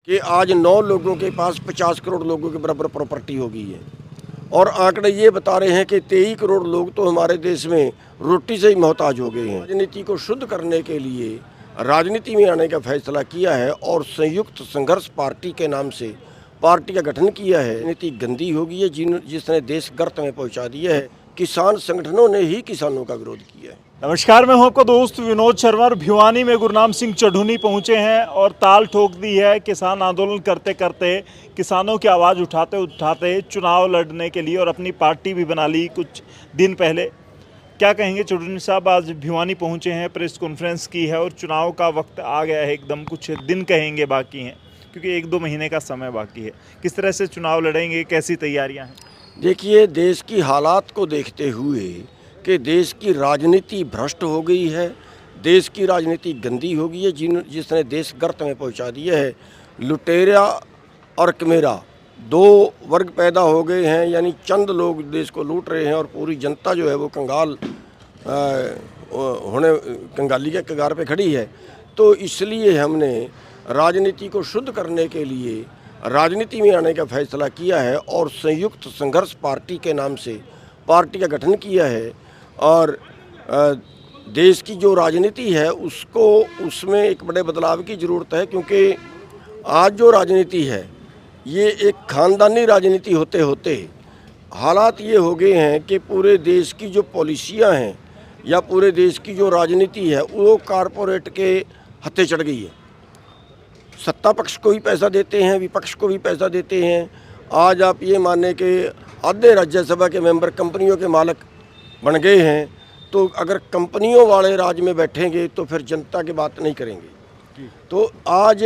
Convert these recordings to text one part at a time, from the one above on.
कि आज 9 लोगों के पास 50 करोड़ लोगों के बराबर प्रॉपर्टी हो गई है और आंकड़े ये बता रहे हैं कि 23 करोड़ लोग तो हमारे देश में रोटी से ही मोहताज हो गए हैं। राजनीति को शुद्ध करने के लिए राजनीति में आने का फैसला किया है और संयुक्त संघर्ष पार्टी के नाम से पार्टी का गठन किया है। राजनीति गंदी हो गई है जिसने देश गर्त में पहुंचा दिया है। किसान संगठनों ने ही किसानों का विरोध किया है। नमस्कार, मैं हूं आपका दोस्त विनोद शर्मा। भिवानी में गुरनाम सिंह चढ़ूनी पहुंचे हैं और ताल ठोक दी है किसान आंदोलन करते करते, किसानों की आवाज़ उठाते उठाते चुनाव लड़ने के लिए, और अपनी पार्टी भी बना ली कुछ दिन पहले। क्या कहेंगे चढ़ूनी साहब? आज भिवानी पहुंचे हैं, प्रेस कॉन्फ्रेंस की है और चुनाव का वक्त आ गया है, एकदम कुछ दिन कहेंगे बाकी हैं, क्योंकि 1-2 महीने का समय बाकी है। किस तरह से चुनाव लड़ेंगे, कैसी तैयारियाँ हैं? देखिए, देश की हालात को देखते हुए कि देश की राजनीति भ्रष्ट हो गई है, देश की राजनीति गंदी हो गई है जिसने देश गर्त में पहुंचा दिया है। लुटेरा और कमेरा 2 वर्ग पैदा हो गए हैं, यानी चंद लोग देश को लूट रहे हैं और पूरी जनता जो है वो कंगाली के कगार पे खड़ी है। तो इसलिए हमने राजनीति को शुद्ध करने के लिए राजनीति में आने का फैसला किया है और संयुक्त संघर्ष पार्टी के नाम से पार्टी का गठन किया है। और देश की जो राजनीति है उसमें एक बड़े बदलाव की ज़रूरत है, क्योंकि आज जो राजनीति है ये एक ख़ानदानी राजनीति होते होते हालात ये हो गए हैं कि पूरे देश की जो पॉलिसियां हैं या पूरे देश की जो राजनीति है वो कारपोरेट के हत्थे चढ़ गई है। सत्ता पक्ष को भी पैसा देते हैं, विपक्ष को भी पैसा देते हैं। आज आप ये माने कि आधे राज्यसभा के मेंबर कंपनियों के मालिक बन गए हैं। तो अगर कंपनियों वाले राज में बैठेंगे तो फिर जनता की बात नहीं करेंगे। तो आज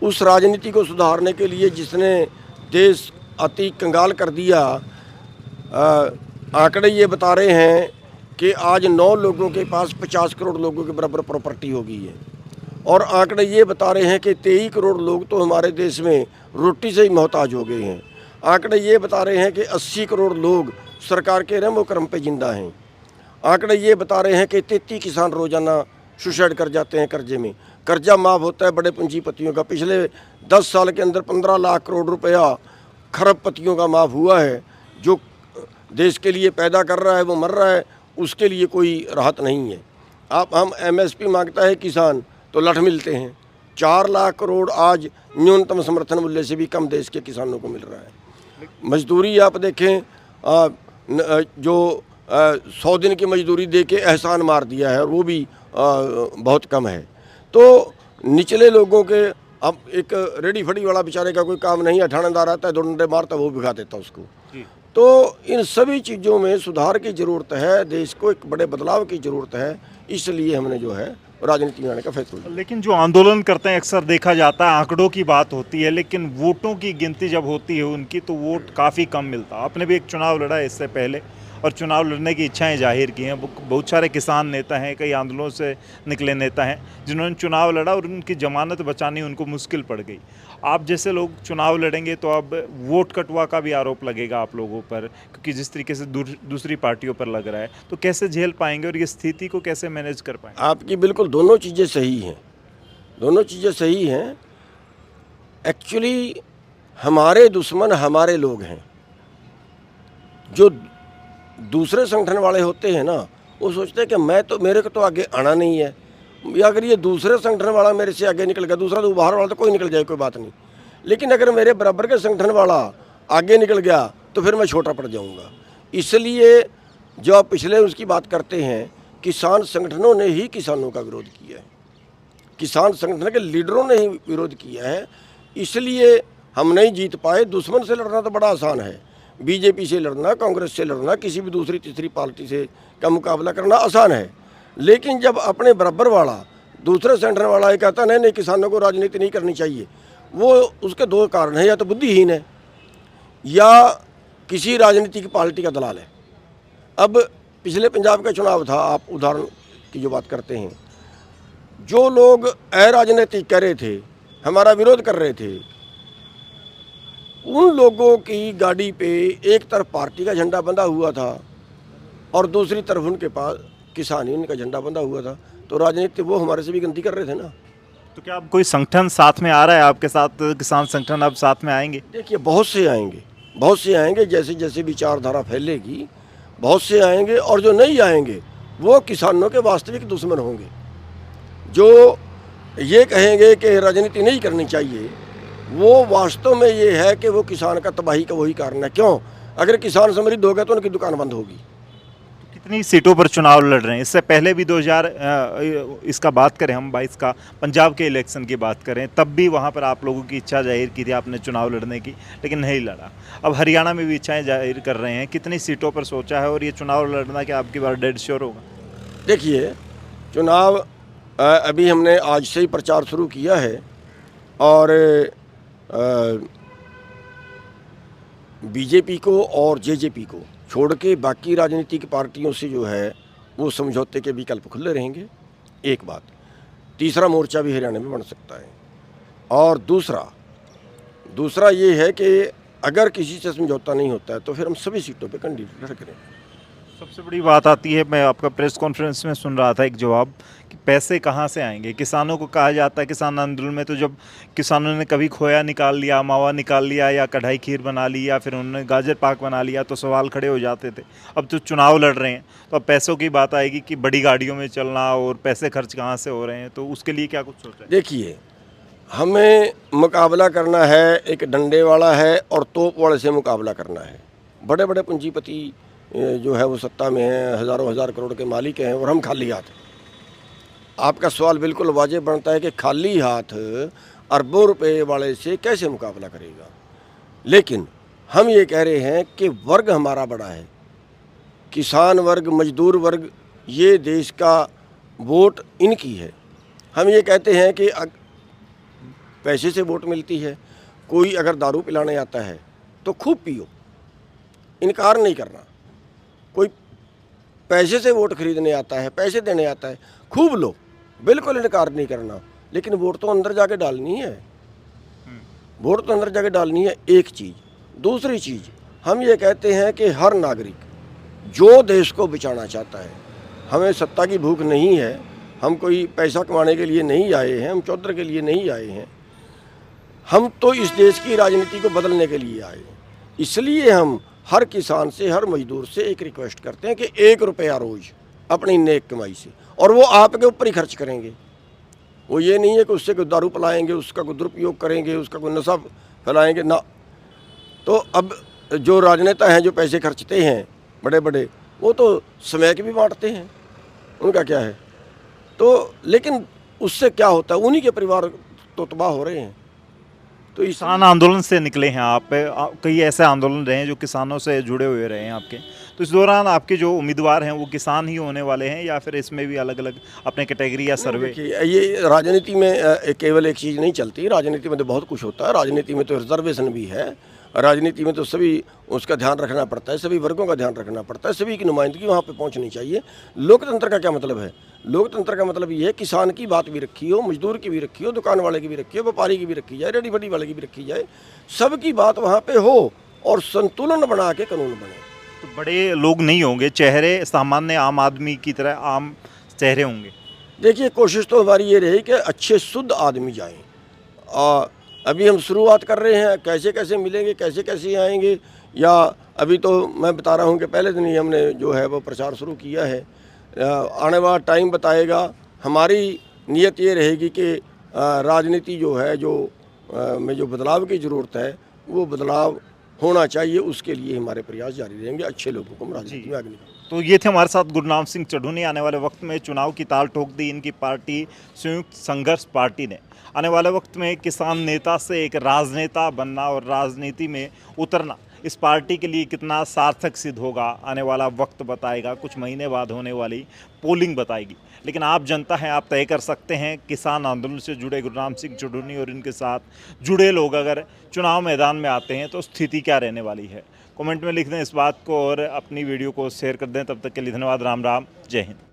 उस राजनीति को सुधारने के लिए जिसने देश अति कंगाल कर दिया, आंकड़े ये बता रहे हैं कि आज 9 लोगों के पास 50 करोड़ लोगों के बराबर प्रॉपर्टी हो गई है और आंकड़े ये बता रहे हैं कि 23 करोड़ लोग तो हमारे देश में रोटी से ही मोहताज हो गए हैं। आंकड़े ये बता रहे हैं कि 80 करोड़ लोग सरकार के रहम करम पे जिंदा हैं। आंकड़े ये बता रहे हैं कि 33 किसान रोजाना सुसाइड कर जाते हैं कर्जे में। कर्जा माफ़ होता है बड़े पूंजीपतियों का। पिछले 10 साल के अंदर 15 लाख करोड़ रुपया खरबपतियों का माफ़ हुआ है। जो देश के लिए पैदा कर रहा है वो मर रहा है, उसके लिए कोई राहत नहीं है। हम MSP मांगता है किसान तो लठ मिलते हैं। 4 लाख करोड़ आज न्यूनतम समर्थन मूल्य से भी कम देश के किसानों को मिल रहा है। मजदूरी आप देखें, जो 100 दिन की मजदूरी दे के एहसान मार दिया है और वो भी बहुत कम है। तो निचले लोगों के, अब एक रेडी फड़ी वाला बेचारे का कोई काम नहीं है, ठाणेदार आता है, 2 डंडे मारता है, वो भिगा देता उसको। तो इन सभी चीज़ों में सुधार की ज़रूरत है, देश को एक बड़े बदलाव की ज़रूरत है। इसलिए हमने जो है राजनीति में आने का फैसला। लेकिन जो आंदोलन करते हैं अक्सर देखा जाता है आंकड़ों की बात होती है, लेकिन वोटों की गिनती जब होती है उनकी, तो वोट काफ़ी कम मिलता है। आपने भी एक चुनाव लड़ा है इससे पहले और चुनाव लड़ने की इच्छाएं जाहिर की हैं। बहुत सारे किसान नेता हैं, कई आंदोलनों से निकले नेता हैं जिन्होंने चुनाव लड़ा और उनकी जमानत बचानी उनको मुश्किल पड़ गई। आप जैसे लोग चुनाव लड़ेंगे तो अब वोट कटवा का भी आरोप लगेगा आप लोगों पर, क्योंकि जिस तरीके से दूसरी पार्टियों पर लग रहा है, तो कैसे झेल पाएंगे और ये स्थिति को कैसे मैनेज कर पाएंगे? आपकी बिल्कुल दोनों चीज़ें सही हैं, दोनों चीज़ें सही हैं। एक्चुअली हमारे दुश्मन हमारे लोग हैं। जो दूसरे संगठन वाले होते हैं ना, वो सोचते हैं कि मेरे को तो आगे आना नहीं है, या अगर ये दूसरे संगठन वाला मेरे से आगे निकल गया, दूसरा तो बाहर वाला तो कोई निकल जाए कोई बात नहीं, लेकिन अगर मेरे बराबर के संगठन वाला आगे निकल गया तो फिर मैं छोटा पड़ जाऊंगा। इसलिए जो आप पिछले उसकी बात करते हैं, किसान संगठनों ने ही किसानों का विरोध किया है, किसान संगठन के लीडरों ने ही विरोध किया है। इसलिए हम नहीं जीत पाए। दुश्मन से लड़ना तो बड़ा आसान है, बीजेपी से लड़ना, कांग्रेस से लड़ना, किसी भी दूसरी तीसरी पार्टी से का मुकाबला करना आसान है। लेकिन जब अपने बराबर वाला दूसरे सेंटर वाला ये कहता नहीं किसानों को राजनीति नहीं करनी चाहिए, वो उसके 2 कारण हैं, या तो बुद्धिहीन है या किसी राजनीतिक पार्टी का दलाल है। अब पिछले पंजाब का चुनाव था, आप उदाहरण की जो बात करते हैं, जो लोग अराजनीतिक कह रहे थे, हमारा विरोध कर रहे थे, उन लोगों की गाड़ी पे एक तरफ पार्टी का झंडा बंधा हुआ था और दूसरी तरफ उनके पास किसान यूनियन का झंडा बंधा हुआ था। तो राजनीति वो हमारे से भी गलती कर रहे थे ना। तो क्या अब कोई संगठन साथ में आ रहा है आपके साथ, किसान संगठन अब साथ में आएंगे? देखिए बहुत से आएंगे, जैसे जैसे विचारधारा फैलेगी बहुत से आएंगे, और जो नहीं आएंगे वो किसानों के वास्तविक दुश्मन होंगे। जो ये कहेंगे कि राजनीति नहीं करनी चाहिए, वो वास्तव में ये है कि वो किसान का तबाही का वही कारण है। क्यों? अगर किसान समृद्ध हो गया तो उनकी दुकान बंद होगी। कितनी सीटों पर चुनाव लड़ रहे हैं? इससे पहले भी 2000 इसका बात करें हम 22 का पंजाब के इलेक्शन की बात करें, तब भी वहाँ पर आप लोगों की इच्छा जाहिर की थी आपने चुनाव लड़ने की, लेकिन नहीं लड़ा। अब हरियाणा में भी इच्छाएं जाहिर कर रहे हैं, कितनी सीटों पर सोचा है और ये चुनाव लड़ना क्या आपकी बार डेड श्योर होगा? देखिए, चुनाव अभी हमने आज से ही प्रचार शुरू किया है, और बीजेपी को और जेजेपी को छोड़ के बाकी राजनीतिक पार्टियों से जो है वो समझौते के विकल्प खुले रहेंगे। एक बात, तीसरा मोर्चा भी हरियाणा में बन सकता है। और दूसरा ये है कि अगर किसी से समझौता नहीं होता है तो फिर हम सभी सीटों पे कैंडिडेट करेंगे। सबसे बड़ी बात आती है, मैं आपका प्रेस कॉन्फ्रेंस में सुन रहा था एक जवाब कि पैसे कहाँ से आएंगे। किसानों को कहा जाता है किसान आंदोलन में तो जब किसानों ने कभी खोया निकाल लिया, मावा निकाल लिया, या कढ़ाई खीर बना ली, या फिर उन्होंने गाजर पाक बना लिया, तो सवाल खड़े हो जाते थे। अब तो चुनाव लड़ रहे हैं तो अब पैसों की बात आएगी कि बड़ी गाड़ियों में चलना और पैसे खर्च कहाँ से हो रहे हैं, तो उसके लिए क्या कुछ सोचा है? देखिए, हमें मुकाबला करना है, एक डंडे वाला है और तोप वाले से मुकाबला करना है। बड़े बड़े पूंजीपति जो है वो सत्ता में हैं, हज़ारों हज़ार करोड़ के मालिक हैं, और हम खाली हाथ। आपका सवाल बिल्कुल वाजिब बनता है कि खाली हाथ अरबों रुपए वाले से कैसे मुकाबला करेगा। लेकिन हम ये कह रहे हैं कि वर्ग हमारा बड़ा है, किसान वर्ग, मजदूर वर्ग, ये देश का वोट इनकी है। हम ये कहते हैं कि पैसे से वोट मिलती है। कोई अगर दारू पिलाने आता है तो खूब पियो, इनकार नहीं करना। कोई पैसे से वोट खरीदने आता है, पैसे देने आता है, खूब लो, बिल्कुल इनकार नहीं करना। लेकिन वोट तो अंदर जाके डालनी है, वोट तो अंदर जाके डालनी है। एक चीज़। दूसरी चीज़, हम ये कहते हैं कि हर नागरिक जो देश को बचाना चाहता है, हमें सत्ता की भूख नहीं है, हम कोई पैसा कमाने के लिए नहीं आए हैं, हम चौधर के लिए नहीं आए हैं, हम तो इस देश की राजनीति को बदलने के लिए आए हैं। इसलिए हम हर किसान से, हर मजदूर से एक रिक्वेस्ट करते हैं कि 1 रुपया रोज़ अपनी नेक कमाई से, और वो आपके ऊपर ही खर्च करेंगे। वो ये नहीं है कि उससे कोई दारू पिलाएंगे, उसका कोई दुरुपयोग करेंगे, उसका कोई नशा फैलाएंगे ना। तो अब जो राजनेता हैं जो पैसे खर्चते हैं बड़े बड़े, वो तो समय के भी बांटते हैं, उनका क्या है। तो लेकिन उससे क्या होता है, उन्हीं के परिवार तो तबाह हो रहे हैं। तो किसान आंदोलन से निकले हैं आप, कई ऐसे आंदोलन रहे हैं जो किसानों से जुड़े हुए रहे हैं आपके, तो इस दौरान आपके जो उम्मीदवार हैं वो किसान ही होने वाले हैं या फिर इसमें भी अलग अलग अपने कैटेगरी या सर्वे? ये राजनीति में केवल एक चीज़ नहीं चलती, राजनीति में तो बहुत कुछ होता है। राजनीति में तो रिजर्वेशन भी है, राजनीति में तो सभी उसका ध्यान रखना पड़ता है, सभी वर्गों का ध्यान रखना पड़ता है, सभी की नुमाइंदगी वहाँ पे पहुँचनी चाहिए। लोकतंत्र का क्या मतलब है? लोकतंत्र का मतलब ये है किसान की बात भी रखी हो, मजदूर की भी रखी हो, दुकान वाले की भी रखी हो, व्यापारी की भी रखी जाए, रेडी बड़ी वाले की भी रखी जाए, सबकी बात वहाँ पे हो और संतुलन बना के कानून बने। तो बड़े लोग नहीं होंगे, चेहरे सामान्य आम आदमी की तरह आम चेहरे होंगे? देखिए, कोशिश तो हमारी ये रही कि अच्छे शुद्ध आदमी जाएं। अभी हम शुरुआत कर रहे हैं, कैसे कैसे मिलेंगे, कैसे कैसे आएंगे, या अभी तो मैं बता रहा हूँ कि पहले दिन ही हमने जो है वो प्रचार शुरू किया है। आने वाला टाइम बताएगा। हमारी नीयत ये रहेगी कि राजनीति जो है में जो बदलाव की ज़रूरत है वो बदलाव होना चाहिए, उसके लिए हमारे प्रयास जारी रहेंगे। अच्छे लोगों को हम राजनीति में आगे निकालेंगे। तो ये थे हमारे साथ गुरनाम सिंह चड्ढू ने। आने वाले वक्त में चुनाव की ताल ठोक दी इनकी पार्टी संयुक्त संघर्ष पार्टी ने। आने वाले वक्त में किसान नेता से एक राजनेता बनना और राजनीति में उतरना इस पार्टी के लिए कितना सार्थक सिद्ध होगा, आने वाला वक्त बताएगा, कुछ महीने बाद होने वाली पोलिंग बताएगी। लेकिन आप जनता हैं, आप तय कर सकते हैं। किसान आंदोलन से जुड़े गुरनाम सिंह चड्ढूनी और इनके साथ जुड़े लोग अगर चुनाव मैदान में आते हैं तो स्थिति क्या रहने वाली है, कमेंट में लिख दें इस बात को और अपनी वीडियो को शेयर कर दें। तब तक के लिए धन्यवाद। राम राम, जय हिंद।